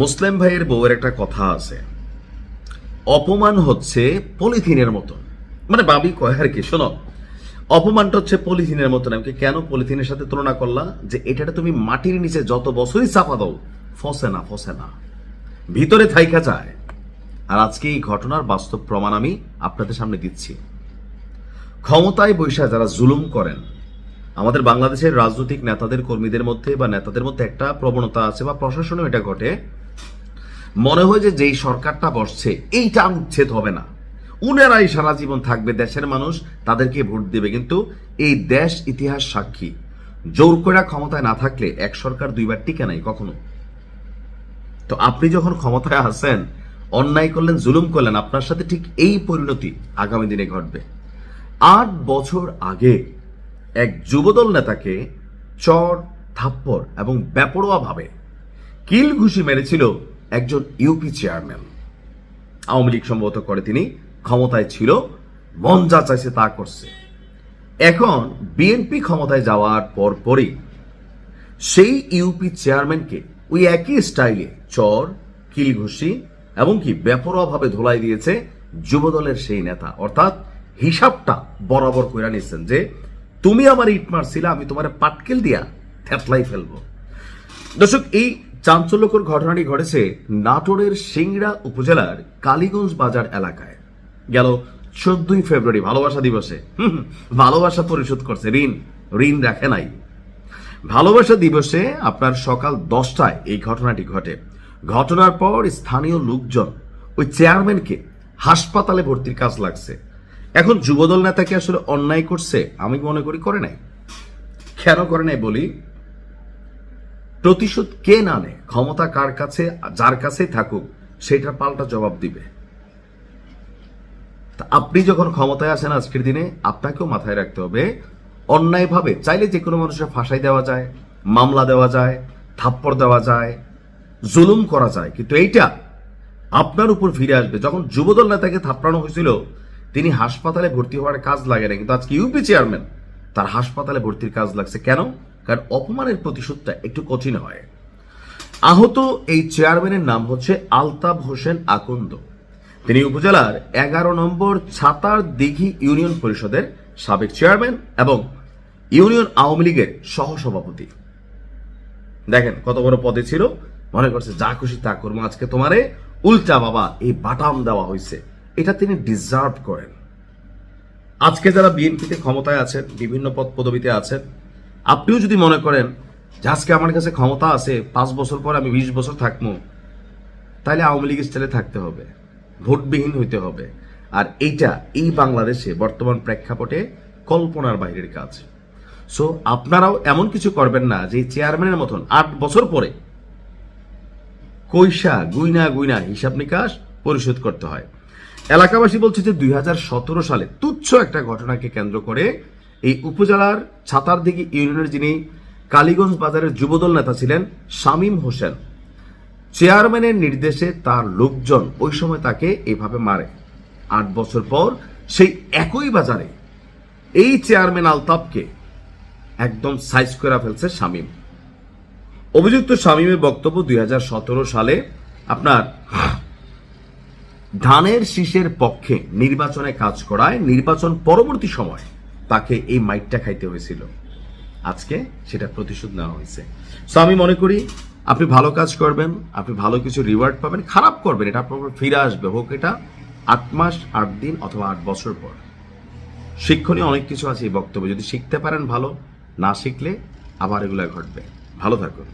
মুসলিম ভাইয়ের বউয়ের একটা কথা আছে, অপমান হচ্ছে পলিথিনের মতন। মানে বাবি কয় আর কি, শোনো, অপমানটা হচ্ছে পলিথিনের মতন। আমাকে কেন পলিথিনের সাথে তুলনা করলা? যে এটাটা তুমি মাটির নিচে যত বছরই চাপা দাও, ফসে না, ভিতরে থাইকা যায়। আর আজকে এই ঘটনার বাস্তব প্রমাণ আমি আপনাদের সামনে দিচ্ছি। ক্ষমতায় বৈশা যারা জুলুম করেন, আমাদের বাংলাদেশের রাজনৈতিক নেতাদের কর্মীদের মধ্যে বা নেতাদের মধ্যে একটা প্রবণতা আছে, বা প্রশাসনেও এটা ঘটে, মনে হয় যে যেই সরকারটা বসছে এইটা উচ্ছেদ হবে না, উনারাই সারা জীবন থাকবে, দেশের মানুষ তাদেরকে ভোট দেবে। কিন্তু এই দেশ ইতিহাস সাক্ষী, জোর করে ক্ষমতায় না থাকলে এক সরকার দুইবার টিকে নাই কখনো। তো আপনি যখন ক্ষমতায় আসেন, অন্যায় করলেন, জুলুম করলেন, আপনার সাথে ঠিক এই পরিণতি আগামী দিনে ঘটবে। 8 বছর আগে এক যুবদল নেতাকে চর, থাপ্পড় এবং বেপরোয়াভাবে কিল ঘুষি মেরেছিল একজন ইউপি চেয়ারম্যান। আওয়ামী লীগ সম্ভবত করে, তিনি ক্ষমতায় ছিল, মন যা চাইছে তা করছে। এখন বিএনপি ক্ষমতায় যাওয়ার পরই সেই ইউপি চেয়ারম্যানকে ওই একই স্টাইলে চর, কিল ঘুষি এবং কি বেপরোয়াভাবে ধোলাই দিয়েছে যুবদলের সেই নেতা। অর্থাৎ হিসাবটা বরাবর কইরা নিচ্ছেন যে তুমি আমার ইট মারছিলা, আমি তোমার পাটকেল দিয়া থেতলাই ফেলবো। দর্শক, এই চাঞ্চল্যকর ঘটনাটি ঘটেছে নাটোরের সিংড়া উপজেলার কালীগঞ্জ বাজার এলাকায়। গেল 14ই ফেব্রুয়ারি ভালোবাসা দিবসে ভালোবাসা পরিশোধ করছে, ঋণ রাখে নাই। ভালোবাসা দিবসে আপনার সকাল 10টায় এই ঘটনাটি ঘটে। ঘটনার পর স্থানীয় লোকজন ওই চেয়ারম্যানকে হাসপাতালে ভর্তির কাজ লাগছে। এখন যুবদল নেতাকে আসলে অন্যায় করছে, আমি মনে করি করে নাই। কেন করে নাই বলি, প্রতিশোধ কে না নেয়, ক্ষমতা কার কাছে, যার কাছেই থাকুক, সেটার পাল্টা জবাব দিবে। আপনি যখন ক্ষমতায় আসেন আজকের দিনে, আপনাকেও মাথায় রাখতে হবে, অন্যায়ভাবে চাইলে যে কোনো মানুষের ফাঁসাই দেওয়া যায়, মামলা দেওয়া যায়, থাপ্পড় দেওয়া যায়, জুলুম করা যায়, কিন্তু এইটা আপনার উপর ফিরে আসবে। যখন যুবদল নেতাকে থাপ্পড়ানো হয়েছিল, তিনি হাসপাতালে ভর্তি হওয়ার কাজ লাগে না, কিন্তু আজকে ইউপি চেয়ারম্যান, তার হাসপাতালে ভর্তির কাজ লাগছে। কেন? কারণ অপমানের প্রতিশোধটা একটু কঠিন হয়। আহত এই চেয়ারম্যানের নাম হচ্ছে আলতাফ হোসেন আকন্দ। তিনি উপজেলার 11 নম্বর ছাতার দিঘি ইউনিয়ন পরিষদের সাবেক চেয়ারম্যান এবং ইউনিয়ন আওয়ামী লীগের সহসভাপতি। দেখেন কত বড় পদে ছিল, মনে করছে যা খুশি তা করবো, আজকে তোমারে উল্টা বাবা এই বাটাম দেওয়া হয়েছে। এটা তিনি ডিজার্ভ করেন। আজকে যারা বিএনপিতে ক্ষমতায় আছেন, বিভিন্ন পদ পদবিতে আছেন, আপনিও যদি মনে করেন যে আজকে আমার কাছে ক্ষমতা আছে, 5 বছর পর আমি 20 বছর থাকবো, তাহলে আওয়ামী লীগ স্টাইলে থাকতে হবে, ভোটবিহীন হইতে হবে। আর এইটা এই বাংলাদেশে বর্তমান প্রেক্ষাপটে কল্পনার বাইরের কাজ। সো আপনারাও এমন কিছু করবেন না যে চেয়ারম্যানের মতন 8 বছর পরে কইসা গুইনা হিসাব নিকাশ পরিশোধ করতে হয়। এলাকাবাসী বলছে যে 2017 সালে তুচ্ছ একটা ঘটনাকে কেন্দ্র করে এই উপজেলার ছাতারদিঘি ইউনিয়নের যিনি কালীগঞ্জ বাজারের যুবদল নেতা ছিলেন শামীম হোসেন, চেয়ারম্যানের নির্দেশে তার লোকজন ওই সময় তাকে এভাবে মারে। 8 বছর পর সেই একই বাজারে এই চেয়ারম্যান আলতাফকে একদম সাইজ করে ফেলছে শামীম। অভিযুক্ত শামীমের বক্তব্য 2017 সালে আপনার ধানের শীষের পক্ষে নির্বাচনে কাজ করায় নির্বাচন পরবর্তী সময় তাকে এই মাইটটা খাইতে হয়েছিল। আজকে সেটা প্রতিশোধ নেওয়া হয়েছে। সো আমি মনে করি আপনি ভালো কাজ করবেন, আপনি ভালো কিছু রিওয়ার্ড পাবেন, খারাপ করবেন এটা আপনার ফিরে আসবে, হোক এটা 8 মাস, 8 দিন অথবা 8 বছর পর। শিক্ষণীয় অনেক কিছু আছে এই বক্তব্যে, যদি শিখতে পারেন ভালো, না শিখলে আবার এগুলো ঘটবে। ভালো থাকুন।